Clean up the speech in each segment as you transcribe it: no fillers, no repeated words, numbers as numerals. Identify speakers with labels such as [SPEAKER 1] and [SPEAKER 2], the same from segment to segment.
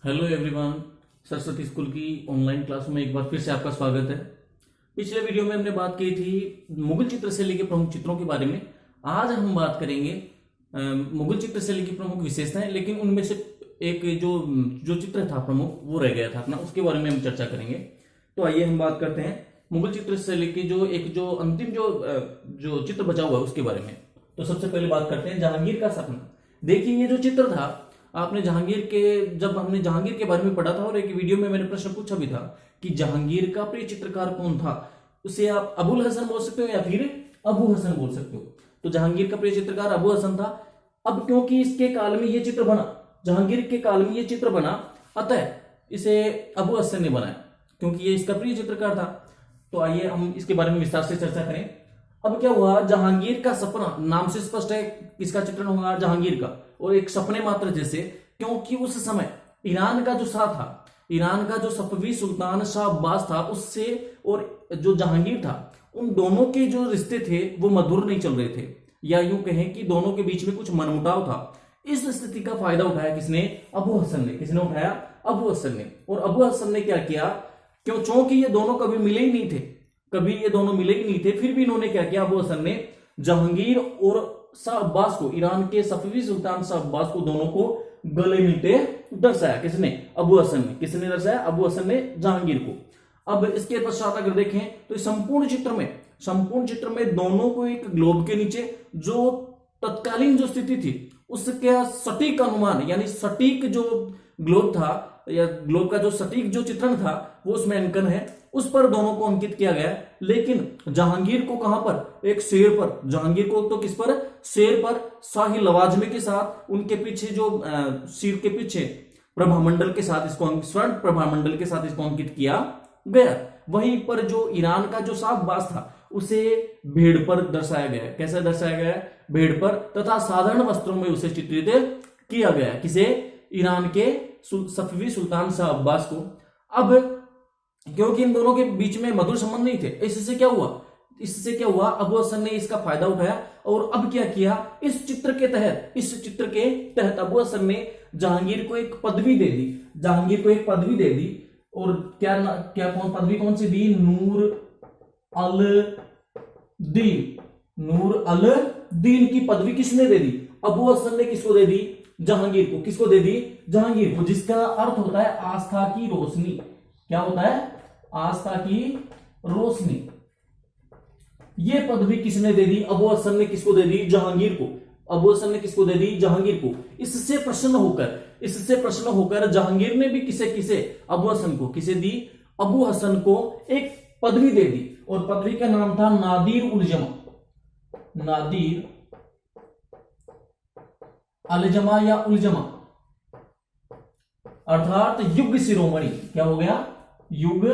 [SPEAKER 1] Hello everyone. Saraswati school की online class में एक बार फिर से आपका स्वागत है। पिछले वीडियो में हमने बात की थी मुगल चित्रशैली के प्रमुख चित्रों के बारे में। आज हम बात करेंगे मुगल चित्रशैली की प्रमुख विशेषताएं, लेकिन उनमें से एक जो जो चित्र था प्रमुख वो रह गया था अपना, उसके बारे में हम चर्चा करेंगे। तो आइए हम बात करते हैं मुगल चित्रशैली की जो अंतिम जो चित्र बचा हुआ है उसके बारे में। तो सबसे पहले बात करते हैं जहांगीर का सपना। देखिए, ये जो चित्र था, आपने जब हमने जहांगीर के बारे में पढ़ा था और एक वीडियो में मैंने प्रश्न पूछा भी था कि जहांगीर का प्रिय चित्रकार कौन था। उसे आप अबुल हसन बोल सकते हो या फिर अबू हसन बोल सकते हो। तो जहांगीर का प्रिय चित्रकार अबू हसन था। अब क्योंकि इसके काल में ये चित्र बना, जहांगीर के काल में ये चित्र बना, अतः इसे अबू हसन ने बनाया क्योंकि ये इसका प्रिय चित्रकार था। तो आइए हम इसके बारे में विस्तार से चर्चा करें। अब क्या हुआ, जहांगीर का सपना, नाम से स्पष्ट है किसका चित्रण होगा, जहांगीर का, और एक सपने मात्र जैसे, क्योंकि उस समय ईरान का जो शाह था, ईरान का जो सफवी सुल्तान शाह अब्बास था, उससे और जो जहांगीर था, उन दोनों के जो रिश्ते थे वो मधुर नहीं चल रहे थे, या यूं कहें कि दोनों के बीच में कुछ मनमुटाव था। इस स्थिति का फायदा उठाया किसने? अबू हसन ने। किसने उठाया? अबू हसन ने। और अबू हसन ने क्या किया, क्योंकि ये दोनों कभी मिले ही नहीं थे, फिर भी इन्होंने क्या किया, अबू हसन ने जहांगीर और शाह अब्बास को, ईरान के सफवी सुल्तान शाह अब्बास को, दोनों को गले मिलते दर्शाया। किसने? अबू हसन ने। किसने दर्शाया? अबू हसन ने जहांगीर को। अब इसके पश्चात अगर देखें तो संपूर्ण चित्र में दोनों को एक ग्लोब के नीचे, जो तत्कालीन जो स्थिति थी उसके सटीक अनुमान, यानी सटीक जो ग्लोब था या ग्लोब का जो सटीक जो चित्रण था वो उसमें अंकन है, उस पर दोनों को अंकित किया गया। लेकिन जहांगीर को कहां पर? एक शेर पर। जहांगीर को तो किस पर? शेर पर, शाही लवाजमे के साथ, उनके पीछे जो सिर के पीछे प्रभामंडल के साथ, इसको स्वर्ण प्रभामंडल के साथ इसको अंकित किया गया। वहीं पर जो ईरान का जो शाह अब्बास था उसे भेड़ पर दर्शाया गया। कैसे दर्शाया गया? भेड़ पर, तथा साधारण वस्त्रों में उसे चित्रित किया गया। किसे? ईरान के सफवी सुल्तान शाह अब्बास को। अब क्योंकि इन दोनों के बीच में मधुर संबंध नहीं थे, इससे क्या हुआ, अबू हसन ने इसका फायदा उठाया और अब क्या किया, इस चित्र के तहत अबू हसन ने जहांगीर को एक पदवी दे दी। और पदवी कौन सी दी? नूर अल दीन की पदवी किसने दे दी? अबू हसन ने। किसको दे दी? जहांगीर को। किसको दे दी? जहांगीर को, जिसका अर्थ होता है आस्था की रोशनी। क्या होता है? आस्था की रोशनी। यह पदवी किसने दे दी? अबू हसन ने। किसको दे दी? जहांगीर को। अबू हसन ने किसको दे दी? जहांगीर को। इससे प्रश्न होकर जहांगीर ने भी किसे अबू हसन को किसे दी? अबू हसन को एक पदवी दे दी, और पदवी का नाम था नादिर अलजमा या उलजमा, अर्थात युग शिरोमणि। क्या हो गया? युग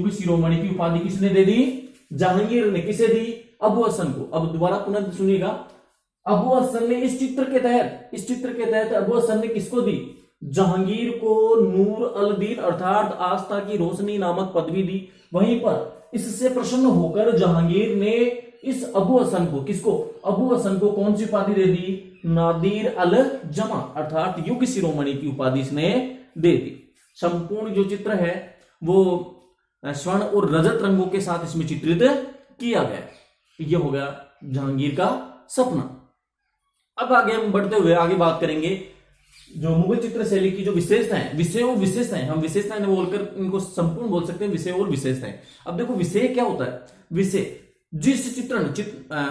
[SPEAKER 1] शिरोमणि की उपाधि किसने दे दी? जहांगीर ने। किसे दी? अबू हसन को। अब दोबारा पुनः सुनिएगा, अबू हसन ने इस चित्र के तहत अबू हसन ने किसको दी? जहांगीर को नूर अल दीन अर्थात आस्था की रोशनी नामक पदवी दी। वहीं पर इससे प्रसन्न होकर जहांगीर ने इस अबू हसन को, किसको? अबू हसन को कौन सी उपाधि दे दी? नादिर अल जमा अर्थात युग शिरोमणि की उपाधि इसने दे दी। संपूर्ण जो चित्र है वो स्वर्ण और रजत रंगों के साथ इसमें चित्रित किया गया। यह हो गया जहांगीर का सपना। अब आगे हम बढ़ते हुए आगे बात करेंगे जो मुगल चित्रशैली की जो विशेषताएं, हम विशेषताएं बोलकर इनको संपूर्ण बोल सकते हैं, विषय और विशेषताएं। अब देखो, विषय क्या होता है? विषय जिस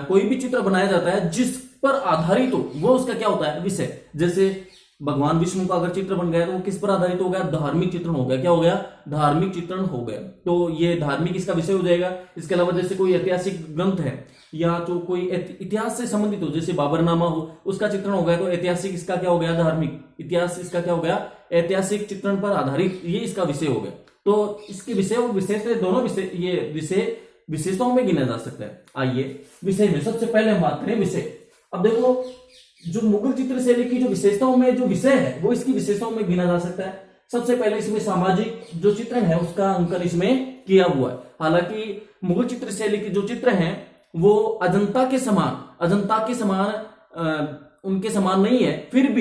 [SPEAKER 1] कोई भी चित्र बनाया जाता है जिस पर आधारित हो, वो उसका क्या होता है? विषय। जैसे भगवान विष्णु का अगर चित्र बन गया तो वो किस पर आधारित हो गया? धार्मिक चित्रण हो गया। क्या हो गया? धार्मिक चित्रण हो गया। तो ये धार्मिक इसका विषय हो जाएगा। इसके अलावा जैसे कोई ऐतिहासिक ग्रंथ है या तो कोई इतिहास से संबंधित हो, जैसे बाबरनामा हो, उसका चित्रण हो गया तो ऐतिहासिक इसका क्या हो गया? धार्मिक। इतिहास इसका क्या हो गया? ऐतिहासिक चित्रण पर आधारित, ये इसका विषय हो गया। तो इसके विषय और विशेष दोनों विषय, ये विषय विशेषताओं में गिना जा सकता है। आइए विषय में सबसे पहले हम बात करें विषय। अब देखो, जो मुगल चित्रशैली की जो विशेषताओं में जो विषय है वो इसकी विशेषताओं में गिना जा सकता है। सबसे पहले इसमें सामाजिक जो चित्रण है उसका अंकन इसमें किया हुआ है। हालांकि मुगल चित्रशैली के जो चित्र हैं वो अजंता के समान उनके समान नहीं है, फिर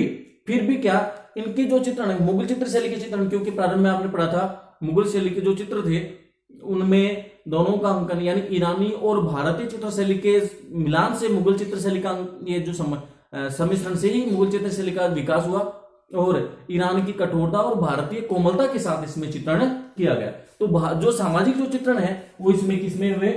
[SPEAKER 1] भी क्या इनके जो चित्रण है मुगल चित्र शैली के चित्रण, क्योंकि प्रारंभ में आपने पढ़ा था मुगल शैली के जो चित्र थे उनमें दोनों का अंकन यानी ईरानी और भारतीय चित्र शैली के मिलान से मुगल चित्र शैली का ये जो सम्मिश्रण से ही मुगल चित्र शैली का विकास हुआ और ईरान की कठोरता और भारतीय कोमलता के साथ इसमें चित्रण किया गया। तो जो सामाजिक जो चित्रण है वो इसमें किसमें हुए,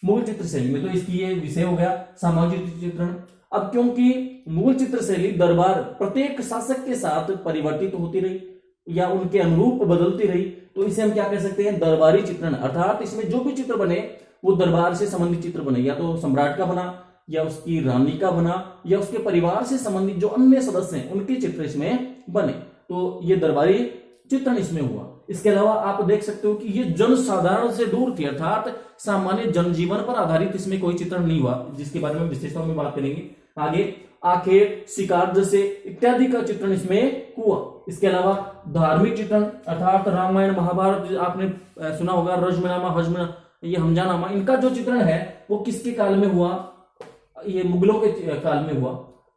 [SPEAKER 1] मुगल चित्र शैली में। तो इसकी ये विषय हो गया सामाजिक चित्रण। अब क्योंकि मुगल चित्र शैली दरबार प्रत्येक शासक के साथ परिवर्तित होती रही या उनके अनुरूप बदलती रही, तो इसे हम क्या कह सकते हैं, दरबारी चित्रण। अर्थात इसमें जो भी चित्र बने वो दरबार से संबंधित चित्र बने, या तो सम्राट का बना या उसकी रानी का बना या उसके परिवार से संबंधित जो अन्य सदस्य हैं उनके चित्र इसमें बने। तो ये दरबारी चित्रण इसमें हुआ। इसके अलावा आप देख सकते हो कि ये जनसाधारण से दूर थी, अर्थात सामान्य जनजीवन पर आधारित इसमें कोई चित्रण नहीं हुआ, जिसके बारे में विशेषताओं में बात करेंगे आगे। आखेट, शिकार जैसे इत्यादि का चित्रण इसमें हुआ। इसके अलावा धार्मिक चित्रण अर्थात रामायण महाभारत आपने सुना होगा, रजमनामा हजमना ये हमजानामा, इनका जो चित्रण है वो किसके काल में हुआ, ये मुगलों के काल में हुआ।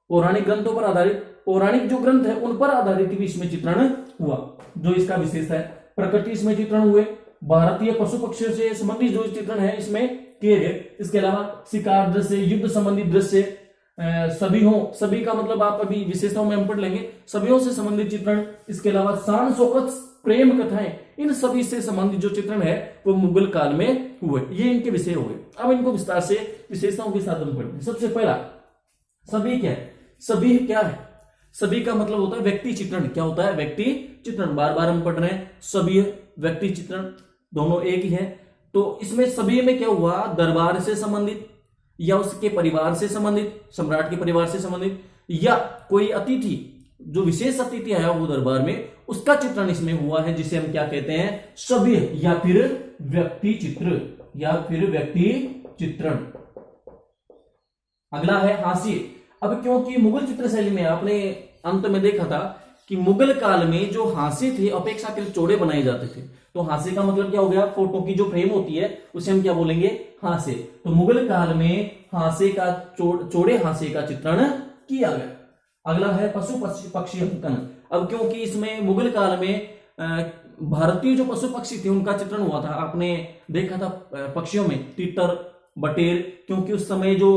[SPEAKER 1] पौराणिक ग्रंथों पर आधारित, पौराणिक जो ग्रंथ है उन पर आधारित भी इसमें चित्रण हुआ, जो इसका विशेषता है। प्रकृति इसमें चित्रण हुए, भारतीय पशु पक्षियों से संबंधित जो चित्रण है इसमें किए गए। इसके अलावा शिकार दृश्य, युद्ध संबंधित दृश्य, सभी का मतलब आप अभी विशेषताओं में हम पढ़ लेंगे, सभीयों से संबंधित चित्रण। इसके अलावा शान शौकत, प्रेम कथाएं, इन सभी से संबंधित जो चित्रण है वो मुगल काल में हुए। ये इनके विषय हो गए। अब इनको विस्तार से विशेषताओं के साथ हम पढ़ेंगे। सबसे पहला सभी क्या है, सभी क्या है, सभी का मतलब होता है व्यक्ति चित्रण। क्या होता है, व्यक्ति चित्रण। बार बार हम पढ़ रहे हैं, सभी व्यक्ति चित्रण दोनों एक ही है। तो इसमें सभी में क्या हुआ, दरबार से संबंधित या उसके परिवार से संबंधित, सम्राट के परिवार से संबंधित, या कोई अतिथि जो विशेष अतिथि आया वो दरबार में, उसका चित्रण इसमें हुआ है, जिसे हम क्या कहते हैं, सभी या फिर व्यक्ति चित्र या फिर व्यक्ति चित्रण। अगला है हास्य। अब क्योंकि मुगल चित्र शैली में आपने अंत में देखा था कि मुगल काल में जो हास्य थे अपेक्षाकृत चौड़े बनाए जाते थे। तो हास्य का मतलब क्या हो गया, फोटो की जो फ्रेम होती है उसे हम क्या बोलेंगे, हास्य। तो मुगल काल में हास्य का चौड़े हास्य का चित्रण किया गया। अगला है पशु पक्षी अंकन। अब क्योंकि इसमें मुगल काल में भारतीय जो पशु पक्षी थे उनका चित्रण हुआ था। आपने देखा था पक्षियों में तीतर, बटेर, क्योंकि उस समय जो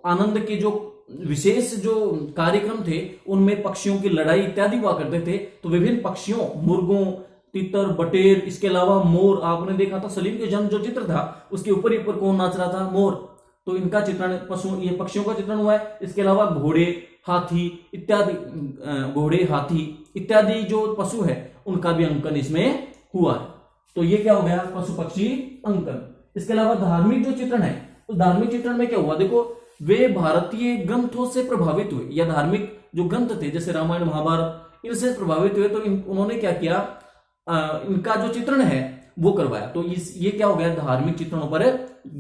[SPEAKER 1] आनंद के जो विशेष जो कार्यक्रम थे उनमें पक्षियों की लड़ाई इत्यादि हुआ करते थे। तो विभिन्न पक्षियों, मुर्गों, तीतर, बटेर, इसके अलावा मोर, आपने देखा था सलीम के जन्म जो चित्र था उसके ऊपर ही ऊपर कौन नाच रहा था, मोर। तो इनका चित्रण ये पक्षियों का चित्रण हुआ है। इसके अलावा घोड़े, हाथी इत्यादि, घोड़े, हाथी इत्यादि जो पशु है उनका भी अंकन इसमें हुआ है। तो ये क्या हो गया, पशु पक्षी अंकन। इसके अलावा धार्मिक जो चित्रण है, उस धार्मिक चित्रण में क्या हुआ, देखो वे भारतीय ग्रंथों से प्रभावित हुए, या धार्मिक जो ग्रंथ थे जैसे रामायण महाभारत इनसे प्रभावित हुए। तो उन्होंने क्या किया, इनका जो चित्रण है वो करवाया। तो ये क्या हो गया, धार्मिक चित्रणों पर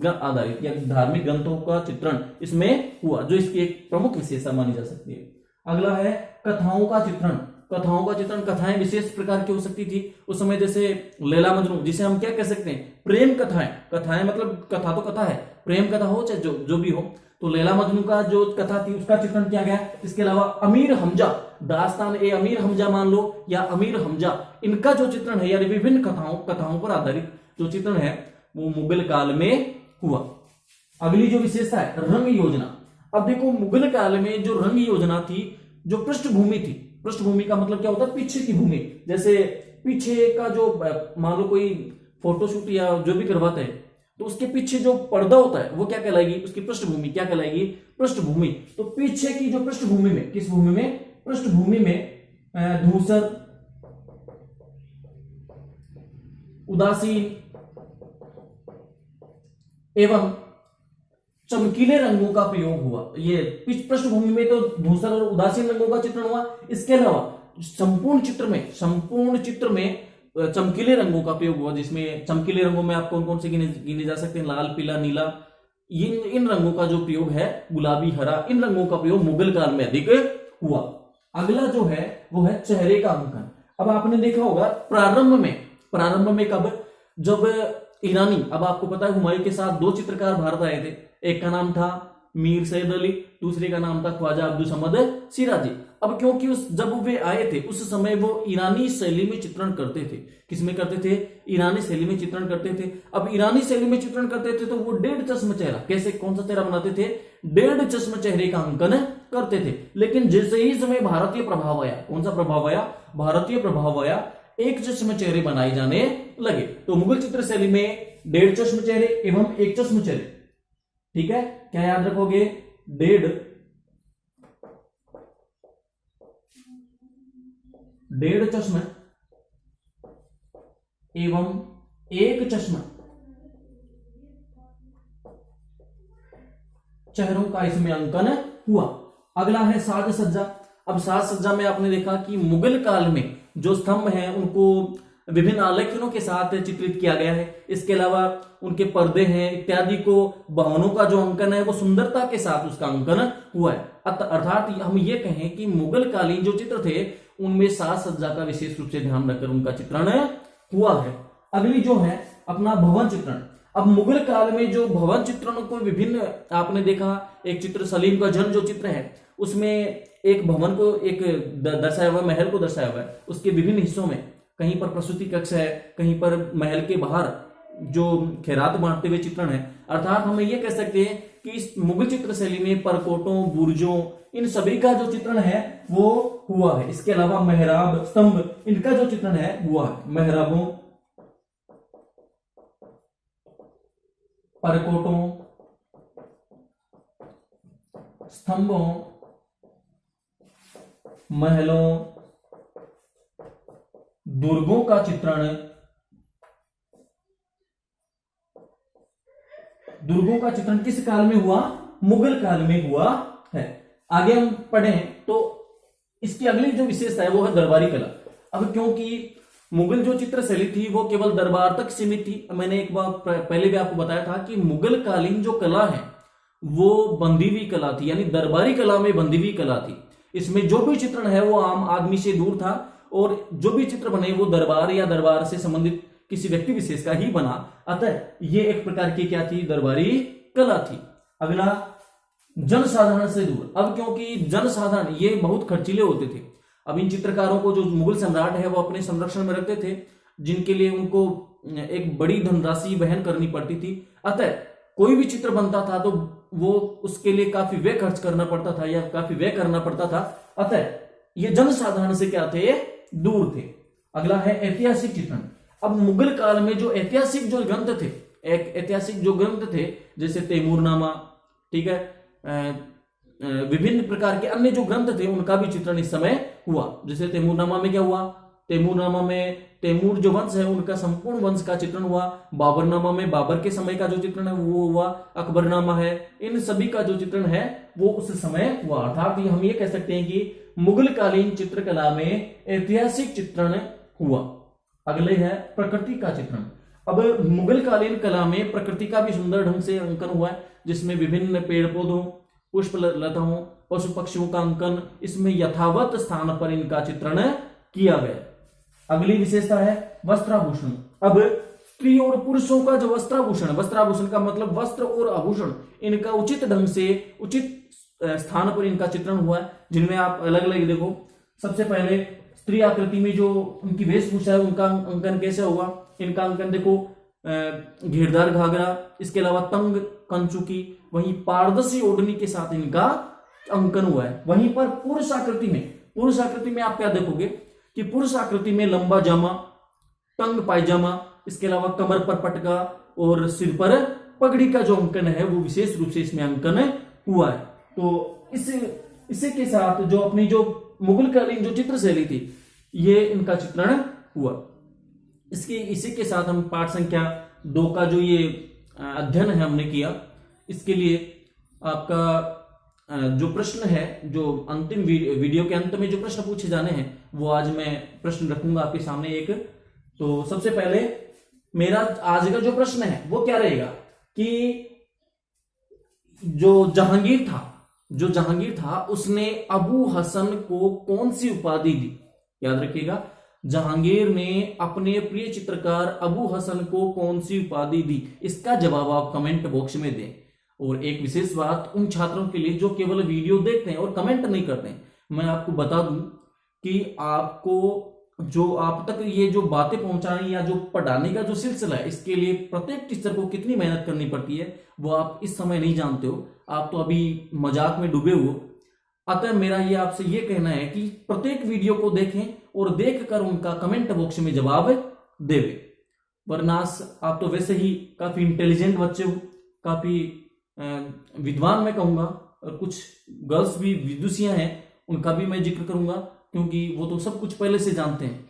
[SPEAKER 1] आधारित या धार्मिक ग्रंथों का चित्रण इसमें हुआ, जो इसकी एक प्रमुख विशेषता मानी जा सकती है। अगला है कथाओं का चित्रण। कथाओं का चित्रण, कथाएं विशेष प्रकार की हो सकती थी उस समय, जैसे लैला मजनू, जिसे हम क्या कह सकते हैं, प्रेम कथाएं। कथाएं मतलब कथा तो कथा है, प्रेम कथा हो चाहे जो भी हो। तो लैला मजनू का जो कथा थी उसका चित्रण किया गया। इसके अलावा अमीर हमजा, दास्तान ए अमीर हमजा मान लो या अमीर हमजा, इनका जो चित्रण है यानी विभिन्न कथाओं पर आधारित जो चित्रण है वो मुगल काल में हुआ। अगली जो विशेषता है रंग योजना। अब देखो मुगल काल में जो रंग योजना थी, जो पृष्ठभूमि थी, पृष्ठभूमि का मतलब क्या होता है, पीछे की भूमि। जैसे पीछे का जो मान लो कोई फोटोशूट या जो भी करवाते हैं तो उसके पीछे जो पर्दा होता है वो क्या कहलाएगी, उसकी पृष्ठभूमि क्या कहलाएगी, पृष्ठभूमि। तो पीछे की जो पृष्ठभूमि में, किस भूमि में, पृष्ठभूमि में धूसर, उदासीन एवं चमकीले रंगों का प्रयोग हुआ। ये पृष्ठभूमि में तो धूसर और उदासीन रंगों का चित्रण हुआ। इसके अलावा संपूर्ण चित्र में चमकीले रंगों का प्रयोग हुआ, जिसमें चमकीले रंगों में आप कौन कौन से गिने जा सकते हैं, लाल, पीला, नीला। इन रंगों का जो प्रयोग है, गुलाबी, हरा, इन रंगों का प्रयोग मुगल काल में अधिक हुआ। अगला जो है वो है चेहरे का अंकन। अब आपने देखा होगा प्रारंभ में कब, जब ईरानी, अब आपको पता है हुमायूं के साथ दो चित्रकार भारत आए थे। एक का नाम था मीर सैयद अली, दूसरे का नाम था ख्वाजा अब्दुल समद सिराजी। अब क्योंकि जब वे आए थे उस समय वो ईरानी शैली में चित्रण करते थे। किसमें करते थे? ईरानी शैली में चित्रण करते थे। अब ईरानी शैली में चित्रण करते थे तो वो 1.5 चश्म चेहरा, कैसे, कौन सा चेहरा बनाते थे? 1.5 चश्म चेहरे का अंकन करते थे। लेकिन जैसे ही समय भारतीय प्रभाव आया, कौन सा प्रभाव आया? भारतीय प्रभाव आया, 1 चश्म चेहरे बनाए जाने लगे। तो मुगल चित्र शैली में 1.5 चश्म चेहरे एवं 1 चश्म चेहरे, ठीक है, क्या याद रखोगे? 1.5 चश्म एवं 1 चश्म चेहरों का इसमें अंकन हुआ। अगला है साज सज्जा। अब साज सज्जा में आपने देखा कि मुगल काल में जो स्तंभ हैं उनको विभिन्न आलेखनों के साथ चित्रित किया गया है। इसके अलावा उनके पर्दे हैं इत्यादि को, भवनों का जो अंकन है वो सुंदरता के साथ उसका अंकन हुआ है। अर्थात हम ये कहें कि मुगल कालीन जो चित्र थे उनमें साज सज्जा का विशेष रूप से ध्यान रखकर उनका चित्रण हुआ है। अगली जो है अपना भवन चित्रण। अब मुगल काल में जो भवन चित्रणों को विभिन्न, आपने देखा एक चित्र सलीम का जन जो चित्र है उसमें एक भवन को एक दर्शाया हुआ, महल को दर्शाया हुआ है। उसके विभिन्न हिस्सों में कहीं पर प्रसूति कक्ष है, कहीं पर महल के बाहर जो खैरात बांटते हुए चित्रण है। अर्थात हम ये कह सकते हैं कि इस मुगल चित्र शैली में परकोटों, बुर्जों, इन सभी का जो चित्रण है वो हुआ है। इसके अलावा मेहराब, स्तंभ, इनका जो चित्रण है हुआ है। मेहराबों, परकोटों, स्तंभों, महलों, दुर्गों का चित्रण, दुर्गों का चित्रण किस काल में हुआ? मुगल काल में हुआ है। आगे हम पढ़ें तो इसकी अगली जो विशेषता है वो है दरबारी कला। अब क्योंकि मुगल जो चित्र शैली थी वो केवल दरबार तक सीमित थी। मैंने एक बार पहले भी आपको बताया था कि मुगल कालीन जो कला है वो बंधी हुई कला थी, यानी दरबारी कला में बंधी हुई कला थी। इसमें जो भी चित्रण है वो आम आदमी से दूर था और जो भी चित्र बने वो दरबार या दरबार से संबंधित किसी व्यक्ति विशेष का ही बना। अतः ये एक प्रकार की क्या थी? दरबारी कला थी। अगला जनसाधारण से दूर। अब क्योंकि जनसाधारण ये बहुत खर्चीले होते थे। अब इन चित्रकारों को जो मुगल सम्राट है वो अपने संरक्षण में रखते थे, जिनके लिए उनको एक बड़ी धनराशि वहन करनी पड़ती थी। अतः कोई भी चित्र बनता था तो वो उसके लिए काफी व्यय खर्च करना पड़ता था या काफी व्यय करना पड़ता था। अतः ये जनसाधारण से क्या थे? दूर थे। अगला है ऐतिहासिक चित्रण। अब मुगल काल में जो ऐतिहासिक जो ग्रंथ थे, एक ऐतिहासिक जो ग्रंथ थे जैसे तैमूरनामा, ठीक है, विभिन्न प्रकार के अन्य जो ग्रंथ थे उनका भी चित्रण इस समय हुआ। जैसे तैमूरनामा में क्या हुआ? तैमूरनामा में तैमूर जो वंश है उनका संपूर्ण वंश का चित्रण हुआ। बाबरनामा में बाबर के समय का जो चित्रण है वो हुआ। अकबरनामा है, इन सभी का जो चित्रण है वो उस समय हुआ। अर्थात हम ये कह सकते हैं कि मुगल कालीन चित्रकला में ऐतिहासिक चित्रण हुआ। अगले है प्रकृति का चित्रण। अब मुगल कालीन कला में प्रकृति का भी सुंदर ढंग से अंकन हुआ है, जिसमें विभिन्न पेड़ पौधों, पुष्प लताओं, पशु पक्षियों का अंकन, इसमें यथावत स्थान पर इनका चित्रण किया गया। अगली विशेषता है वस्त्राभूषण। अब स्त्री और पुरुषों का जो वस्त्राभूषण, वस्त्राभूषण का मतलब वस्त्र और आभूषण, इनका उचित ढंग से उचित स्थान पर इनका चित्रण हुआ है, जिनमें आप अलग अलग देखो। सबसे पहले स्त्री आकृति में जो उनकी वेशभूषा है उनका अंकन कैसे हुआ? इनका अंकन देखो, घेरदार घाघरा, इसके अलावा तंग कंचुकी, वहीं पारदर्शी ओढ़नी के साथ इनका अंकन हुआ है। वहीं पर पुरुष आकृति में आप क्या देखोगे कि पुरुष आकृति में लंबा जामा, तंग पायजामा, इसके अलावा कमर पर पटका और सिर पर पगड़ी का जो अंकन है वो विशेष रूप से इसमें अंकन हुआ है। तो इसी के साथ जो अपनी जो मुगल कालीन जो चित्र शैली थी ये इनका चित्रण हुआ। इसी के साथ हम पाठ संख्या 2 का जो ये अध्ययन है हमने किया, इसके लिए आपका जो प्रश्न है, जो अंतिम वीडियो के अंत में जो प्रश्न पूछे जाने हैं वो आज मैं प्रश्न रखूंगा आपके सामने एक। तो सबसे पहले मेरा आज का जो प्रश्न है वो क्या रहेगा कि जो जहांगीर था उसने अबू हसन को कौन सी उपाधि दी? याद रखिएगा, जहांगीर ने अपने प्रिय चित्रकार अबू हसन को कौन सी उपाधि दी? इसका जवाब आप कमेंट बॉक्स में दें। और एक विशेष बात उन छात्रों के लिए जो केवल वीडियो देखते हैं और कमेंट नहीं करते हैं, मैं आपको बता दूं कि आपको जो आप तक ये जो बातें पहुंचाने या जो पढ़ाने का जो सिलसिला है, इसके लिए प्रत्येक टीचर को कितनी मेहनत करनी पड़ती है वो आप इस समय नहीं जानते हो। आप तो अभी मजाक में डूबे हो। अतः मेरा ये आपसे ये कहना है कि प्रत्येक वीडियो को देखें और देखकर उनका कमेंट बॉक्स में जवाब देवे। वरना आप तो वैसे ही काफी इंटेलिजेंट बच्चे हो, काफी विद्वान मैं कहूंगा, और कुछ गर्ल्स भी विदुषियां हैं, उनका भी मैं जिक्र करूंगा क्योंकि वो तो सब कुछ पहले से जानते हैं।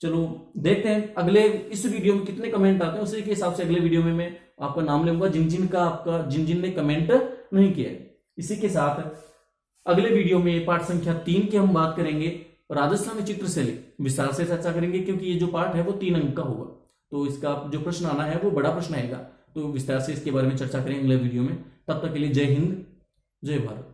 [SPEAKER 1] चलो देखते हैं अगले इस वीडियो में कितने कमेंट आते हैं, उसी के हिसाब से अगले वीडियो में मैं आपका नाम लूंगा जिन जिन ने कमेंट नहीं किया। इसी के साथ अगले वीडियो में पाठ संख्या 3 की हम बात करेंगे, राजस्थानी चित्रशैली विस्तार से चर्चा करेंगे क्योंकि ये जो पाठ है वो 3 अंक का होगा, तो इसका जो प्रश्न आना है वो बड़ा प्रश्न आएगा, तो विस्तार से इसके बारे में चर्चा करेंगे अगले वीडियो में। तब तक के लिए जय हिंद, जय भारत।